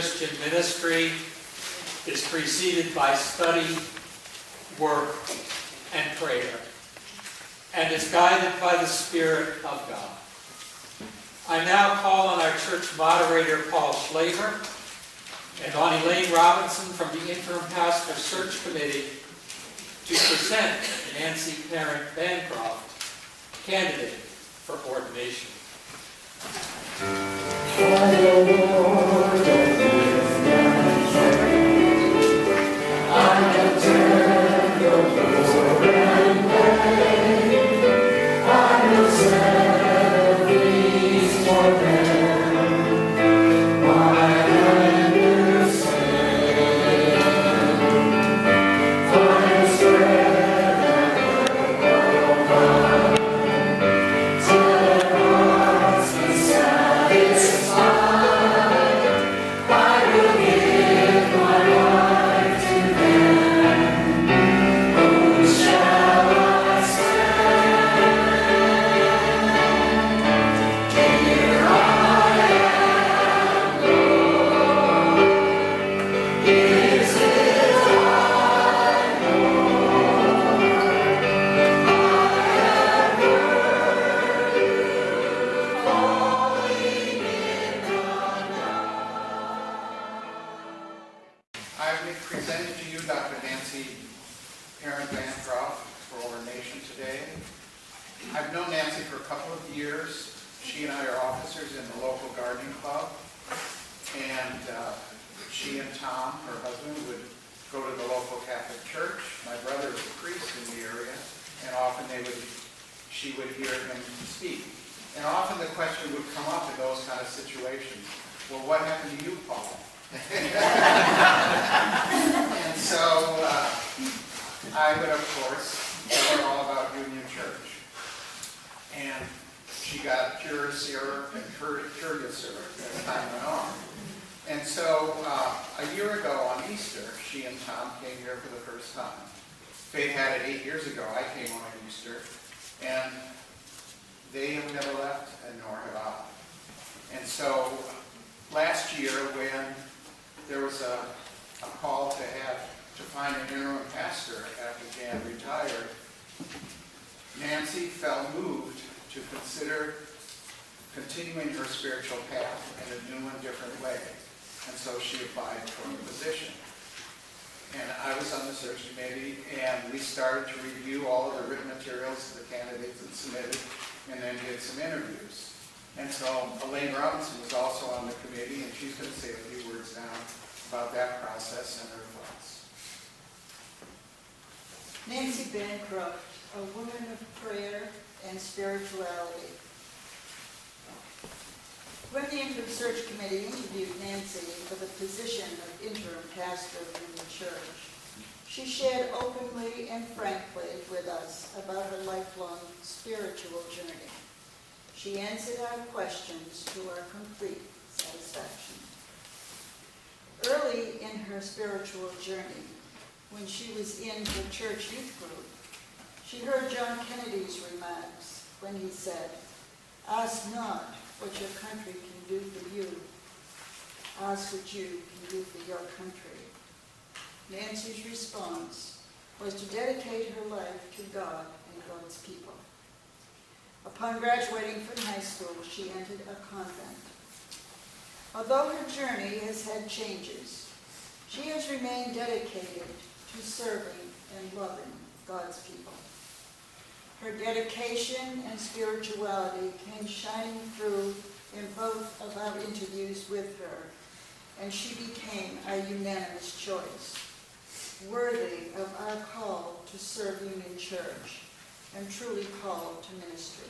Christian ministry is preceded by study, work, and prayer, and is guided by the Spirit of God. I now call on our church moderator, Paul Shlaver, and on Elaine Robinson from the Interim Pastor Search Committee to present Nancy Parent Bancroft, candidate for ordination. She would hear him speak. And often the question would come up in those kind of situations. Well, what happened to you, Paul? And so I would, of course, tell her all about Union Church. And she got curiouser and curiouser as time went on. And so a year ago on Easter, she and Tom came here for the first time. Faith had it 8 years ago. I came on Easter. And they have never left, and nor have I. And so last year, when there was a call to find an interim pastor after Jan retired, Nancy felt moved to consider continuing her spiritual path in a new and different way. And so she applied for the position. And I was on the search committee, and we started to review all of the written materials the candidates had submitted, and then did some interviews. And so Elaine Robinson was also on the committee, and she's going to say a few words now about that process and her thoughts. Nancy Bancroft, a woman of prayer and spirituality. When the Interim Search Committee interviewed Nancy for the position of Interim Pastor in the church, she shared openly and frankly with us about her lifelong spiritual journey. She answered our questions to our complete satisfaction. Early in her spiritual journey, when she was in the church youth group, she heard John Kennedy's remarks when he said, "Ask not what your country can do for you. Ask what you can do for your country." Nancy's response was to dedicate her life to God and God's people. Upon graduating from high school, she entered a convent. Although her journey has had changes, she has remained dedicated to serving and loving God's people. Her dedication and spirituality came shining through in both of our interviews with her, and she became our unanimous choice, worthy of our call to serve Union Church and truly called to ministry.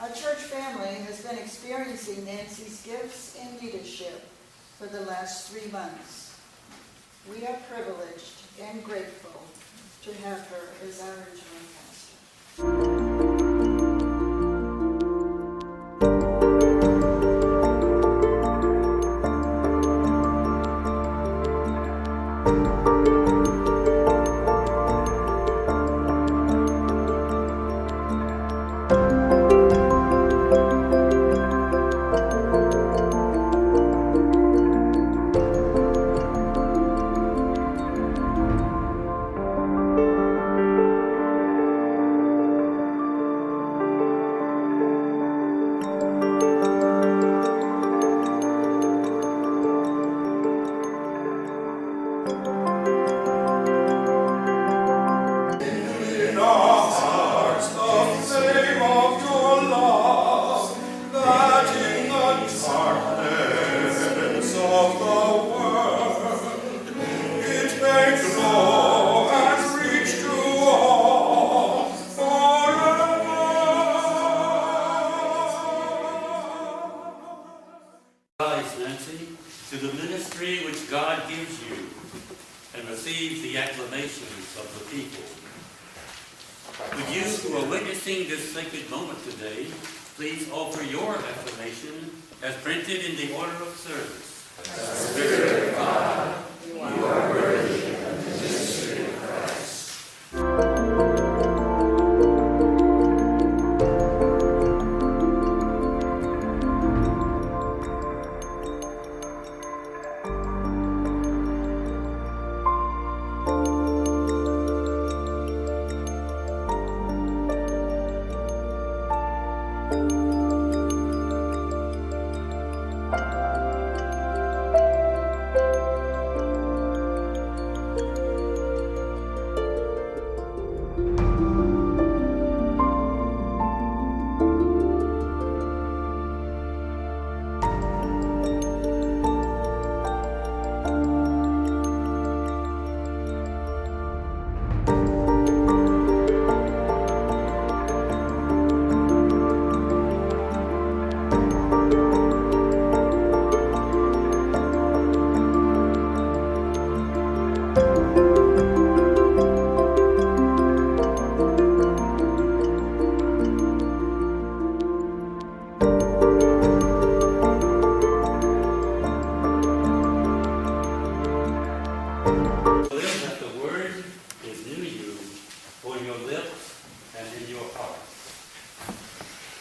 Our church family has been experiencing Nancy's gifts and leadership for the last 3 months. We are privileged and grateful to have her as our interim pastor. its law has reached to all forever. Rise, Nancy, to the ministry which God gives you, and receive the acclamations of the people. Would you who are witnessing this sacred moment today, please offer your acclamation as printed in the order of service. Spirit of God, you are worthy of the ministry of Christ.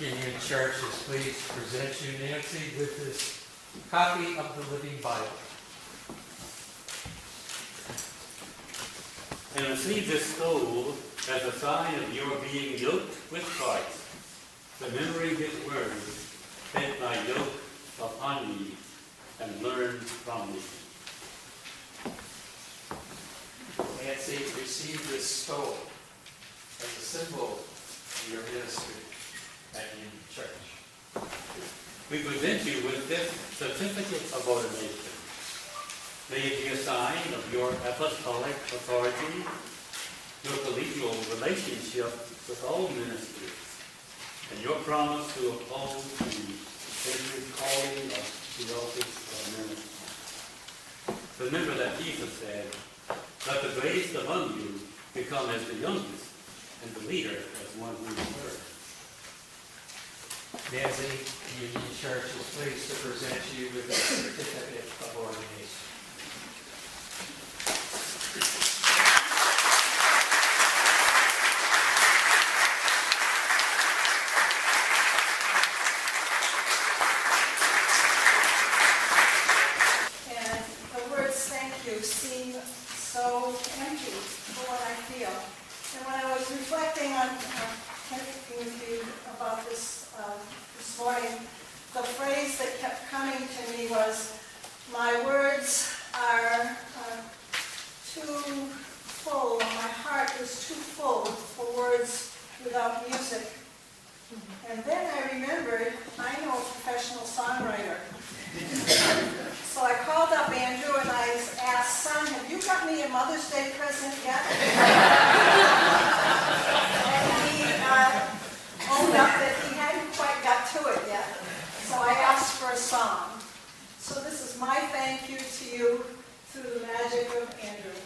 Union Churches, please present you, Nancy, with this copy of the Living Bible. And receive this stole as a sign of your being yoked with Christ, remembering his words, take my yoke upon me and learn from me. Nancy, receive this stole as a symbol of your ministry at Union Church. We present you with this certificate of ordination. May it be a sign of your apostolic authority, your collegial relationship with all ministries, and your promise to uphold the sacred calling of the office of ministry. Remember that Jesus said, "Let the greatest among you become as the youngest, and the leader as one who serves." Nancy, Union Church is pleased to present you with a certificate of ordination. And the words "thank you" seem so empty for what I feel. And when I was reflecting on connecting with you about this this morning, the phrase that kept coming to me was, "My words are too full, my heart is too full for words without music." And then I remembered, I know a professional songwriter. So I called up Andrew and I asked, "Son, have you got me a Mother's Day present yet?" And he owned up that he hadn't quite got to it yet. So I asked for a song. So this is my thank you to you through the magic of Andrew.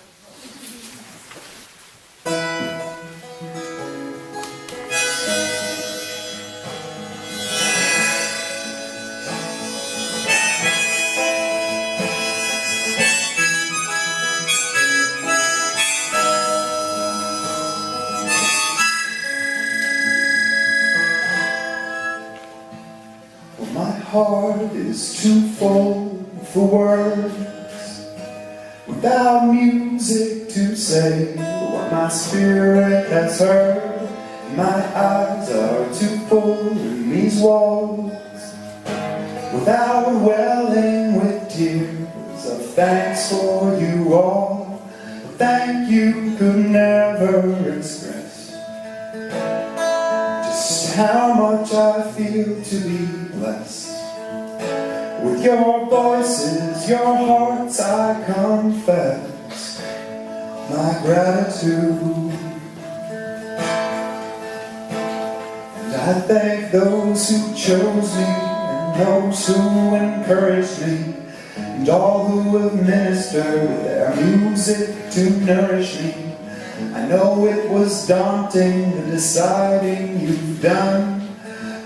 My heart is too full for words, without music to say what my spirit has heard. My eyes are too full in these walls, without welling with tears of thanks for you all. A thank you could never express just how much I feel to be blessed. With your voices, your hearts, I confess, my gratitude. And I thank those who chose me, and those who encouraged me, and all who have ministered their music to nourish me. I know it was daunting, the deciding you've done,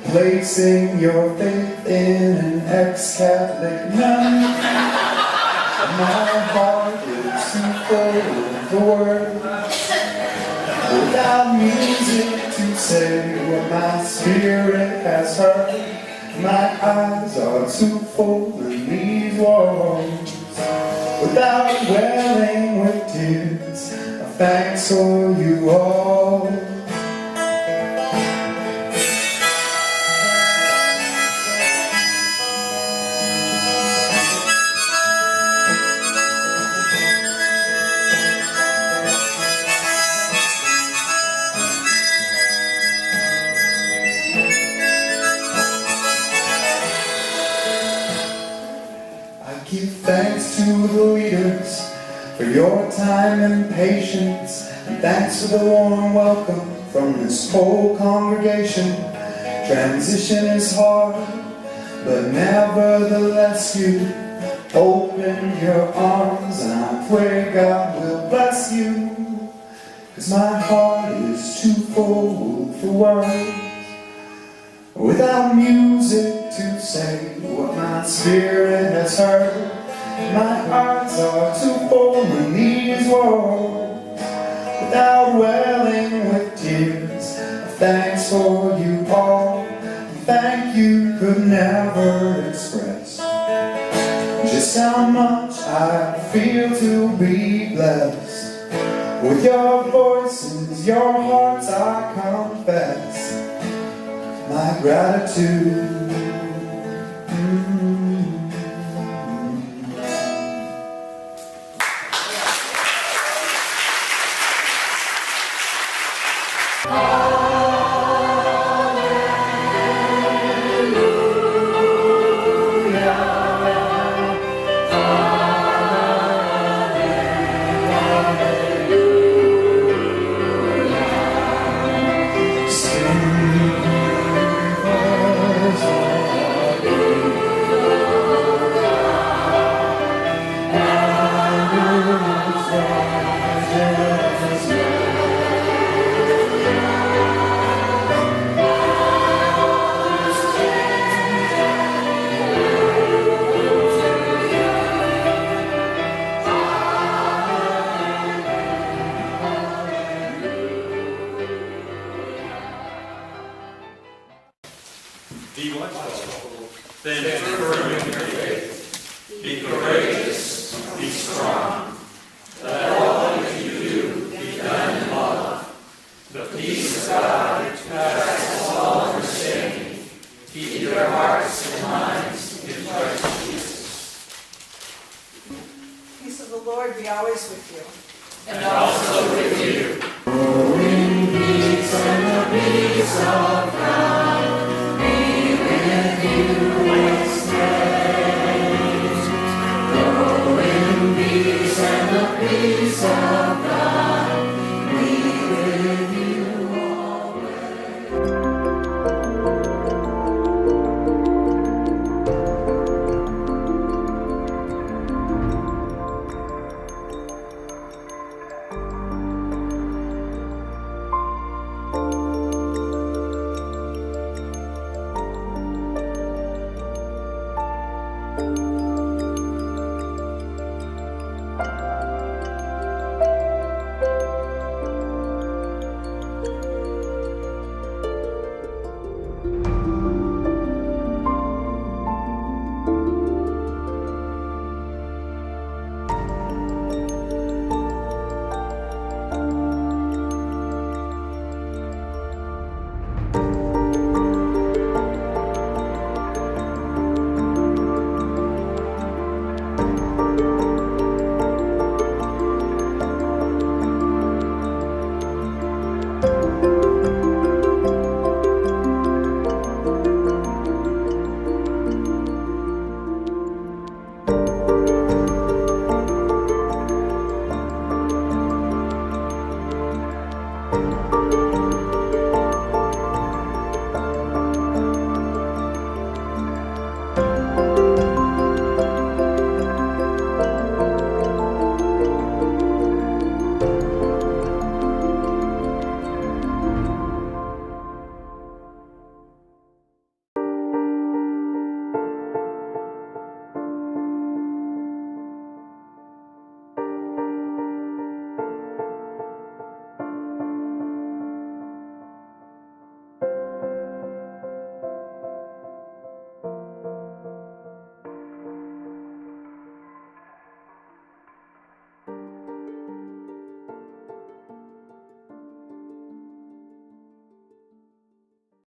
placing your faith in an ex-Catholic nun. My heart is too full of the word, without music to say what my spirit has heard. My eyes are too full in these walls, without welling with tears of thanks for you all. Give thanks to the leaders for your time and patience, and thanks for the warm welcome from this whole congregation. Transition is hard, but nevertheless you open your arms, and I pray God will bless you, 'cause my heart is too full for words, without music to say what my spirit has heard. My eyes are too full in these walls, without welling with tears of thanks for you all. Thank you could never express just how much I feel to be blessed. With your voices, your hearts, I confess my gratitude. Then